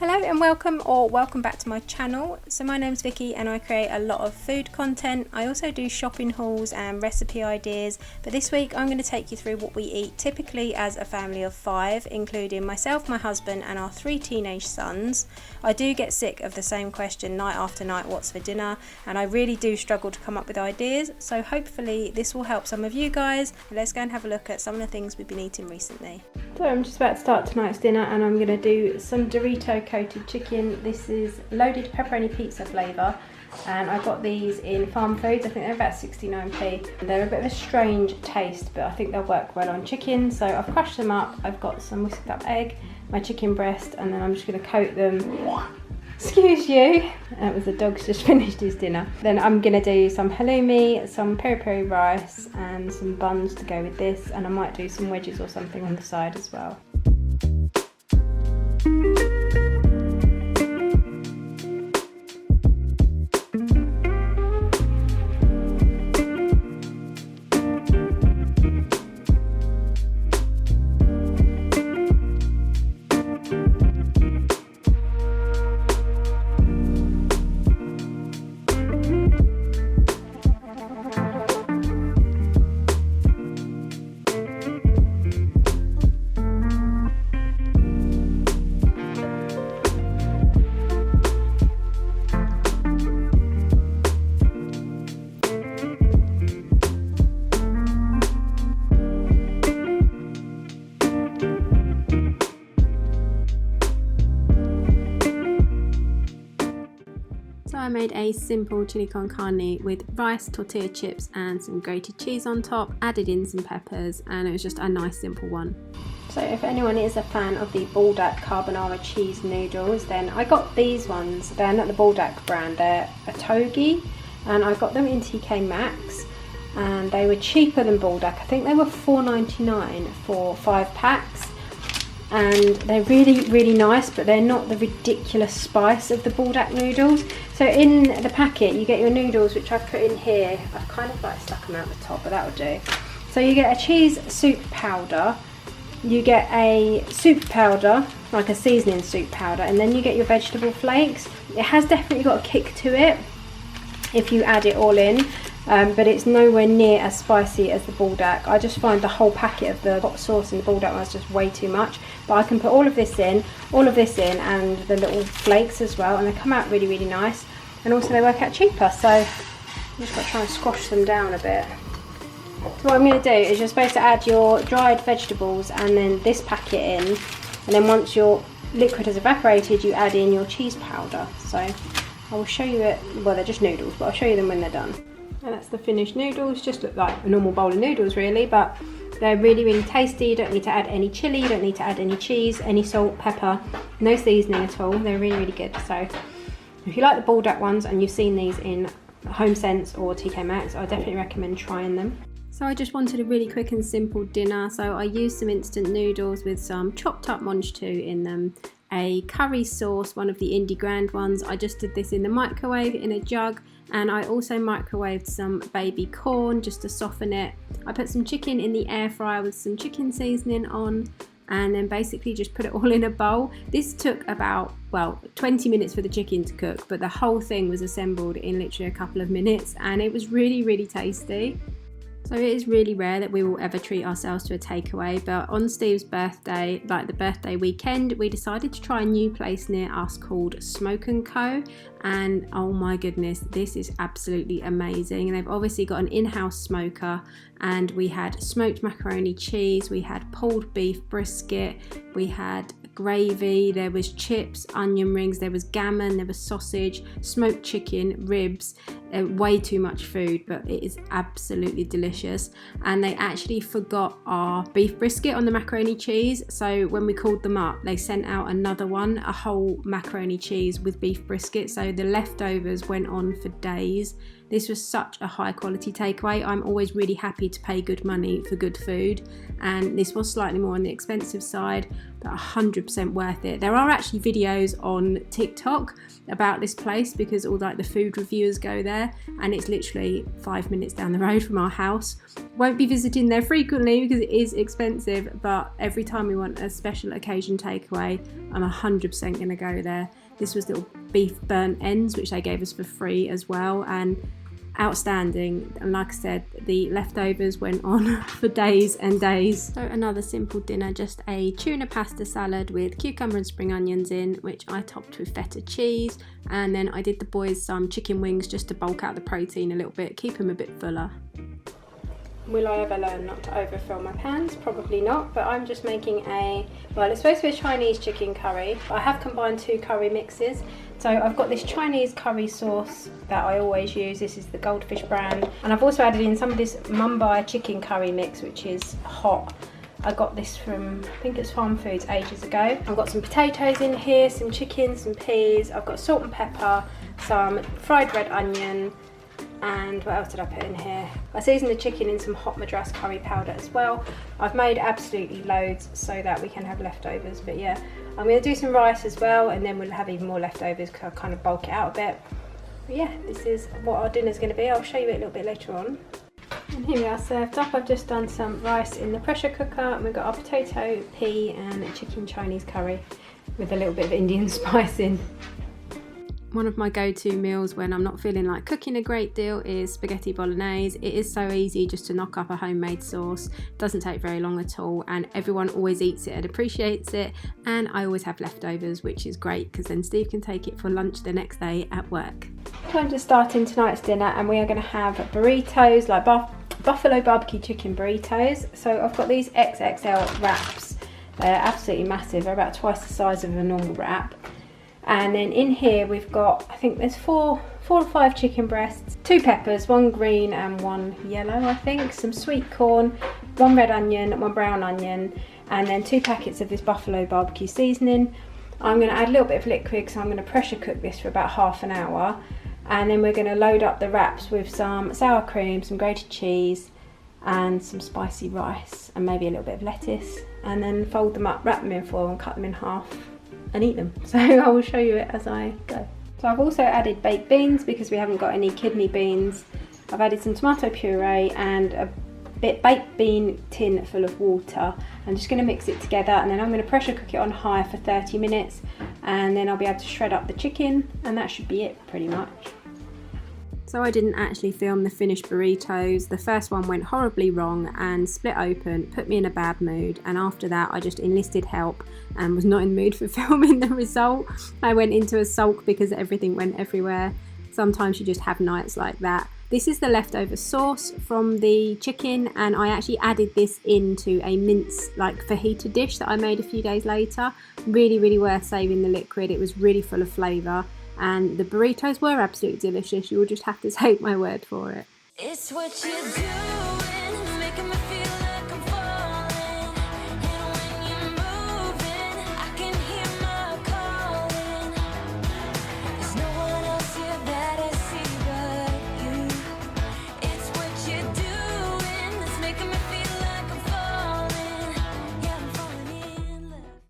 Hello and welcome back to my channel. So my name's Vicky and I create a lot of food content. I also do shopping hauls and recipe ideas, but this week I'm going to take you through what we eat typically as a family of 5, including myself, my husband and our 3 teenage sons. I do get sick of the same question night after night, what's for dinner, and I really do struggle to come up with ideas, so hopefully this will help some of you guys. Let's go and have a look at some of the things we've been eating recently. So I'm just about to start tonight's dinner and I'm going to do some Dorito coated chicken. This is loaded pepperoni pizza flavour and I got these in Farm Foods. I think they're about 69p. They're a bit of a strange taste, but I think they'll work well on chicken. So I've crushed them up. I've got some whisked up egg, my chicken breast, and then I'm just going to coat them. Excuse you. That was the dog's just finished his dinner. Then I'm going to do some halloumi, some peri peri rice and some buns to go with this, and I might do some wedges or something on the side as well. So I made a simple chili con carne with rice, tortilla chips and some grated cheese on top, added in some peppers, and it was just a nice simple one. So if anyone is a fan of the Bulldog carbonara cheese noodles, then I got these ones. They're not the Bulldog brand, they're a Togi, and I got them in TK Maxx and they were cheaper than Bulldog. I think they were $4.99 for 5 packs. And they're really nice, but they're not the ridiculous spice of the Bulldog noodles. So in the packet you get your noodles, which I've put in here. I've kind of like stuck them out the top, but that'll do. So you get a cheese soup powder, you get a soup powder, like a seasoning soup powder, and then you get your vegetable flakes. It has definitely got a kick to it if you add it all in. But it's nowhere near as spicy as the Bulldog. I just find the whole packet of the hot sauce in the Bulldog was just way too much. But I can put all of this in, and the little flakes as well, and they come out really nice. And also they work out cheaper, so I'm just got to try and squash them down a bit. So what I'm going to do is you're supposed to add your dried vegetables and then this packet in, and then once your liquid has evaporated you add in your cheese powder. So I will show you it. Well, they're just noodles, but I'll show you them when they're done. And that's the finished noodles. Just look like a normal bowl of noodles really, but they're really tasty. You don't need to add any chili, you don't need to add any cheese, any salt, pepper, no seasoning at all. They're really good. So if you like the Bulldog ones and you've seen these in HomeSense or TK Maxx, I definitely recommend trying them. So I just wanted a really quick and simple dinner, so I used some instant noodles with some chopped up monchou in them, a curry sauce, one of the Indie Grand ones. I just did this in the microwave in a jug, and I also microwaved some baby corn just to soften it. I put some chicken in the air fryer with some chicken seasoning on, and then basically just put it all in a bowl. This took about, 20 minutes for the chicken to cook, but the whole thing was assembled in literally a couple of minutes, and it was really tasty. So it is really rare that we will ever treat ourselves to a takeaway, but on Steve's birthday, like the birthday weekend, we decided to try a new place near us called Smoken Co, and oh my goodness, this is absolutely amazing. And they've obviously got an in-house smoker, and we had smoked macaroni cheese, we had pulled beef brisket, we had gravy, there was chips, onion rings, there was gammon, there was sausage, smoked chicken, ribs, way too much food, but it is absolutely delicious. And they actually forgot our beef brisket on the macaroni cheese, so when we called them up they sent out another one, a whole macaroni cheese with beef brisket, so the leftovers went on for days. This was such a high quality takeaway. I'm always really happy to pay good money for good food, and this was slightly more on the expensive side, but 100% worth it. There are actually videos on TikTok about this place because all like the food reviewers go there. there, and it's literally 5 minutes down the road from our house. Won't be visiting there frequently because it is expensive, but every time we want a special occasion takeaway, I'm 100% going to go there. This was little beef burnt ends, which they gave us for free as well, and outstanding. And like I said, the leftovers went on for days and days. So another simple dinner, just a tuna pasta salad with cucumber and spring onions in, which I topped with feta cheese, and then I did the boys some chicken wings just to bulk out the protein a little bit, keep them a bit fuller. Will I ever learn not to overfill my pans? Probably not, but I'm just making well, it's supposed to be a Chinese chicken curry. I have combined 2 curry mixes. So I've got this Chinese curry sauce that I always use. This is the Goldfish brand. And I've also added in some of this Mumbai chicken curry mix, which is hot. I got this from, I think it's Farm Foods ages ago. I've got some potatoes in here, some chicken, some peas. I've got salt and pepper, some fried red onion, and what else did I put in here? I seasoned the chicken in some hot Madras curry powder as well. I've made absolutely loads so that we can have leftovers, but yeah, I'm going to do some rice as well, and then we'll have even more leftovers because I'll kind of bulk it out a bit. But yeah, this is what our dinner's going to be. I'll show you it a little bit later on. And here we are served up. I've just done some rice in the pressure cooker, and we've got our potato, pea and chicken Chinese curry with a little bit of Indian spice in. One of my go-to meals when I'm not feeling like cooking a great deal is spaghetti bolognese. It is so easy just to knock up a homemade sauce. It doesn't take very long at all, and everyone always eats it and appreciates it, and I always have leftovers, which is great because then Steve can take it for lunch the next day at work. Time to start in tonight's dinner, and we are going to have burritos, like buffalo barbecue chicken burritos. So I've got these XXL wraps. They're absolutely massive. They're about twice the size of a normal wrap. And then in here we've got, I think there's four or five chicken breasts, 2 peppers, 1 green and 1 yellow, I think, some sweet corn, 1 red onion, 1 brown onion, and then 2 packets of this buffalo barbecue seasoning. I'm going to add a little bit of liquid because I'm going to pressure cook this for about half an hour, and then we're going to load up the wraps with some sour cream, some grated cheese and some spicy rice, and maybe a little bit of lettuce, and then fold them up, wrap them in foil and cut them in half and eat them. So I will show you it as I go. So I've also added baked beans because we haven't got any kidney beans. I've added some tomato puree and a baked bean tin full of water. I'm just going to mix it together, and then I'm going to pressure cook it on high for 30 minutes, and then I'll be able to shred up the chicken, and that should be it pretty much. So I didn't actually film the finished burritos. The first one went horribly wrong and split open, put me in a bad mood, and after that I just enlisted help and was not in the mood for filming the result. I went into a sulk because everything went everywhere. Sometimes you just have nights like that. This is the leftover sauce from the chicken, and I actually added this into a mince like fajita dish that I made a few days later. Really worth saving the liquid. It was really full of flavour. And the burritos were absolutely delicious. You will just have to take my word for it. It's what you're doing, making me feel like